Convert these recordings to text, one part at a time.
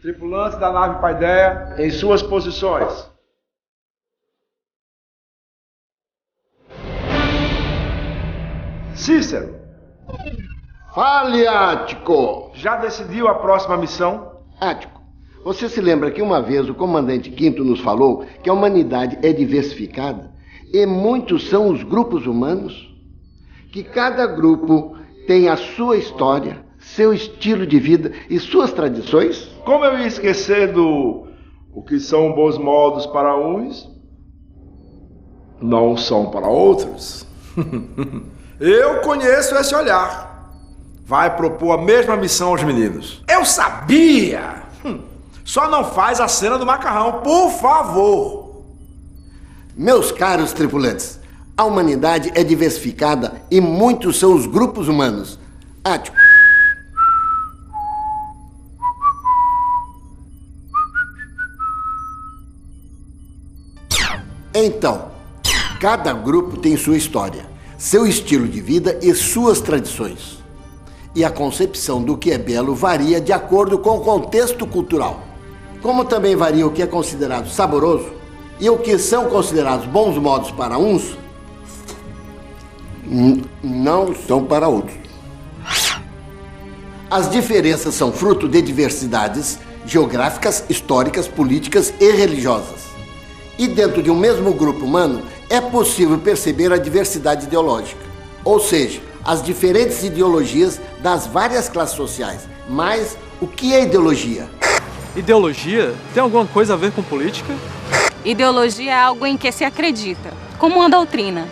Tripulantes da nave Paideia, em suas posições. Cícero. Fale, Ático. Já decidiu a próxima missão? Ático, você se lembra que uma vez o comandante Quinto nos falou que a humanidade é diversificada e muitos são os grupos humanos? Que cada grupo tem a sua história, seu estilo de vida e suas tradições? Como eu ia esquecer do o que são bons modos para uns, não são para outros? Eu conheço esse olhar. Vai propor a mesma missão aos meninos. Eu sabia! Só não faz a cena do macarrão, por favor. Meus caros tripulantes, a humanidade é diversificada e muitos são os grupos humanos. Ático. Então, cada grupo tem sua história, seu estilo de vida e suas tradições. E a concepção do que é belo varia de acordo com o contexto cultural. Como também varia o que é considerado saboroso e o que são considerados bons modos para uns, não são para outros. As diferenças são fruto de diversidades geográficas, históricas, políticas e religiosas. E dentro de um mesmo grupo humano é possível perceber a diversidade ideológica, ou seja, as diferentes ideologias das várias classes sociais. Mas o que é ideologia? Ideologia tem alguma coisa a ver com política? Ideologia é algo em que se acredita, como uma doutrina.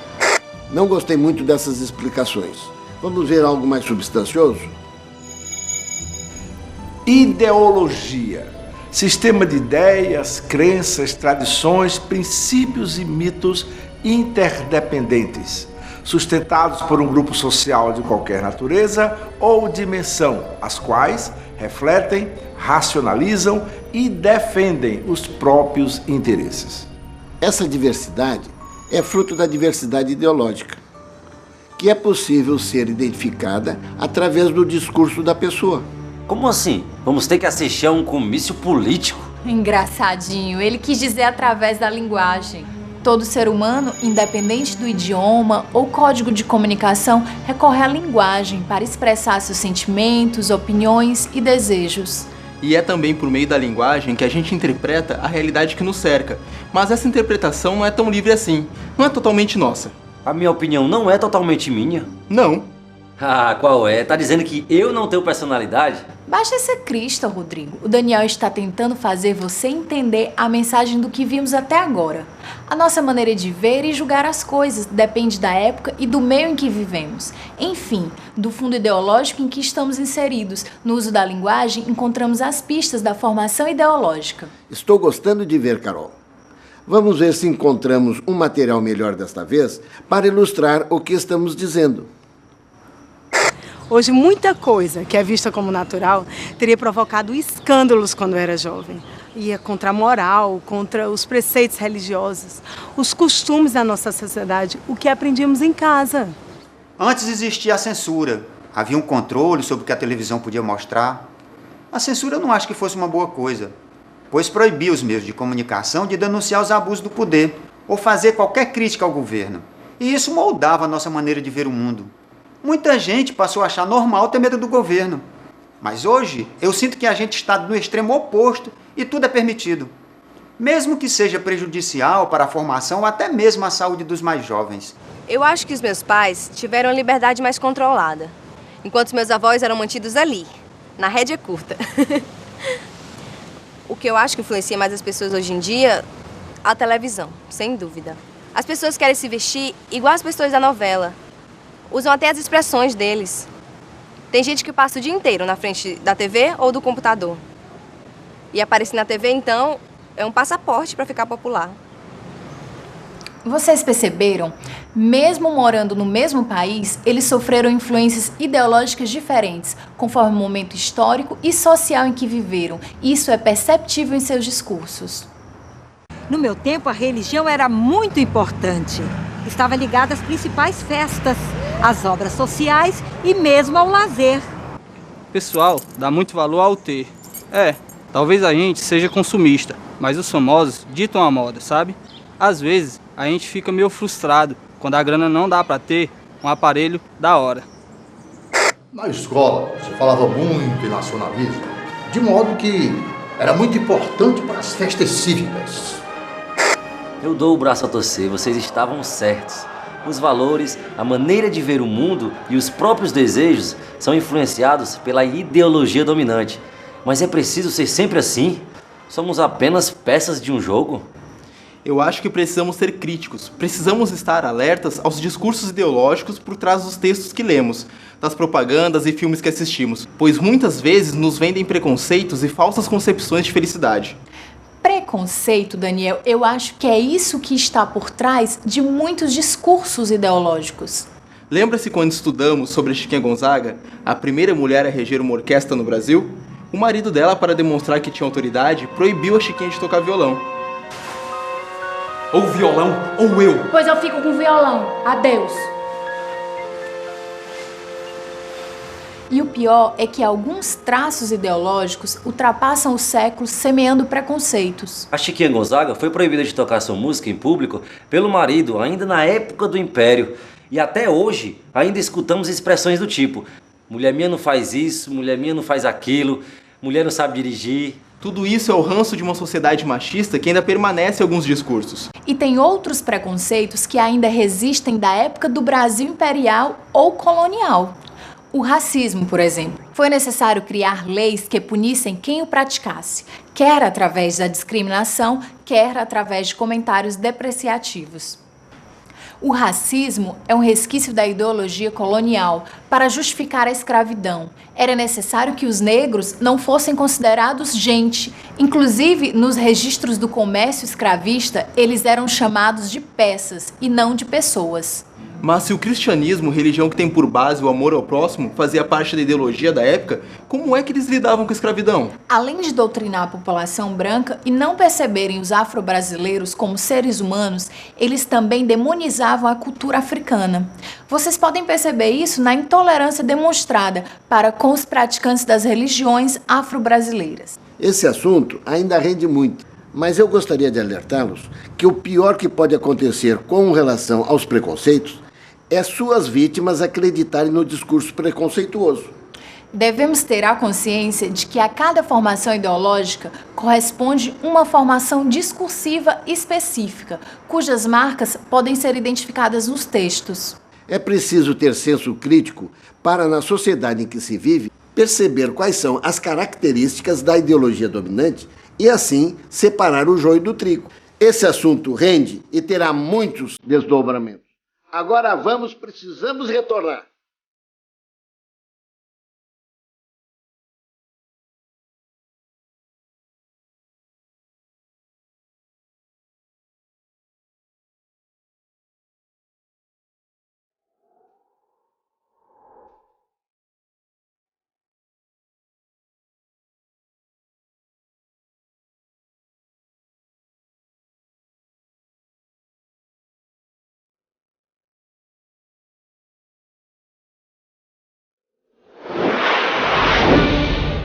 Não gostei muito dessas explicações. Vamos ver algo mais substancioso? Ideologia. Sistema de ideias, crenças, tradições, princípios e mitos interdependentes, sustentados por um grupo social de qualquer natureza ou dimensão, as quais refletem, racionalizam e defendem os próprios interesses. Essa diversidade é fruto da diversidade ideológica, que é possível ser identificada através do discurso da pessoa. Como assim? Vamos ter que assistir a um comício político? Engraçadinho, ele quis dizer através da linguagem. Todo ser humano, independente do idioma ou código de comunicação, recorre à linguagem para expressar seus sentimentos, opiniões e desejos. E é também por meio da linguagem que a gente interpreta a realidade que nos cerca. Mas essa interpretação não é tão livre assim, não é totalmente nossa. A minha opinião não é totalmente minha? Não. Ah, qual é? Tá dizendo que eu não tenho personalidade? Baixa ser crista, Rodrigo. O Daniel está tentando fazer você entender a mensagem do que vimos até agora. A nossa maneira de ver e julgar as coisas depende da época e do meio em que vivemos. Enfim, do fundo ideológico em que estamos inseridos. No uso da linguagem, encontramos as pistas da formação ideológica. Estou gostando de ver, Carol. Vamos ver se encontramos um material melhor desta vez para ilustrar o que estamos dizendo. Hoje, muita coisa que é vista como natural teria provocado escândalos quando eu era jovem. Ia contra a moral, contra os preceitos religiosos, os costumes da nossa sociedade, o que aprendíamos em casa. Antes existia a censura. Havia um controle sobre o que a televisão podia mostrar. A censura eu não acho que fosse uma boa coisa, pois proibia os meios de comunicação de denunciar os abusos do poder ou fazer qualquer crítica ao governo. E isso moldava a nossa maneira de ver o mundo. Muita gente passou a achar normal ter medo do governo. Mas hoje, eu sinto que a gente está no extremo oposto e tudo é permitido. Mesmo que seja prejudicial para a formação ou até mesmo a saúde dos mais jovens. Eu acho que os meus pais tiveram a liberdade mais controlada, enquanto os meus avós eram mantidos ali, na rédea curta. O que eu acho que influencia mais as pessoas hoje em dia, a televisão, sem dúvida. As pessoas querem se vestir igual as pessoas da novela. Usam até as expressões deles. Tem gente que passa o dia inteiro na frente da TV ou do computador. E aparecer na TV, então, é um passaporte para ficar popular. Vocês perceberam? Mesmo morando no mesmo país, eles sofreram influências ideológicas diferentes, conforme o momento histórico e social em que viveram. Isso é perceptível em seus discursos. No meu tempo, a religião era muito importante. Estava ligada às principais festas, às obras sociais e mesmo ao lazer. Pessoal, dá muito valor ao ter. Talvez a gente seja consumista, mas os famosos ditam a moda, sabe? Às vezes, a gente fica meio frustrado quando a grana não dá para ter um aparelho da hora. Na escola, se falava muito em nacionalismo, de modo que era muito importante para as festas cívicas. Eu dou o braço a torcer, vocês estavam certos. Os valores, a maneira de ver o mundo e os próprios desejos são influenciados pela ideologia dominante. Mas é preciso ser sempre assim? Somos apenas peças de um jogo? Eu acho que precisamos ser críticos, precisamos estar alertas aos discursos ideológicos por trás dos textos que lemos, das propagandas e filmes que assistimos, pois muitas vezes nos vendem preconceitos e falsas concepções de felicidade. Preconceito, Daniel, eu acho que é isso que está por trás de muitos discursos ideológicos. Lembra-se quando estudamos sobre a Chiquinha Gonzaga, a primeira mulher a reger uma orquestra no Brasil? O marido dela, para demonstrar que tinha autoridade, proibiu a Chiquinha de tocar violão. Ou violão, ou eu. Pois eu fico com o violão. Adeus. E o pior é que alguns traços ideológicos ultrapassam os séculos semeando preconceitos. A Chiquinha Gonzaga foi proibida de tocar sua música em público pelo marido ainda na época do Império. E até hoje ainda escutamos expressões do tipo: mulher minha não faz isso, mulher minha não faz aquilo, mulher não sabe dirigir. Tudo isso é o ranço de uma sociedade machista que ainda permanece em alguns discursos. E tem outros preconceitos que ainda resistem da época do Brasil imperial ou colonial. O racismo, por exemplo. Foi necessário criar leis que punissem quem o praticasse, quer através da discriminação, quer através de comentários depreciativos. O racismo é um resquício da ideologia colonial para justificar a escravidão. Era necessário que os negros não fossem considerados gente. Inclusive, nos registros do comércio escravista, eles eram chamados de peças e não de pessoas. Mas se o cristianismo, religião que tem por base o amor ao próximo, fazia parte da ideologia da época, como é que eles lidavam com a escravidão? Além de doutrinar a população branca e não perceberem os afro-brasileiros como seres humanos, eles também demonizavam a cultura africana. Vocês podem perceber isso na intolerância demonstrada para com os praticantes das religiões afro-brasileiras. Esse assunto ainda rende muito, mas eu gostaria de alertá-los que o pior que pode acontecer com relação aos preconceitos é suas vítimas acreditarem no discurso preconceituoso. Devemos ter a consciência de que a cada formação ideológica corresponde uma formação discursiva específica, cujas marcas podem ser identificadas nos textos. É preciso ter senso crítico para, na sociedade em que se vive, perceber quais são as características da ideologia dominante e, assim, separar o joio do trigo. Esse assunto rende e terá muitos desdobramentos. Agora precisamos retornar.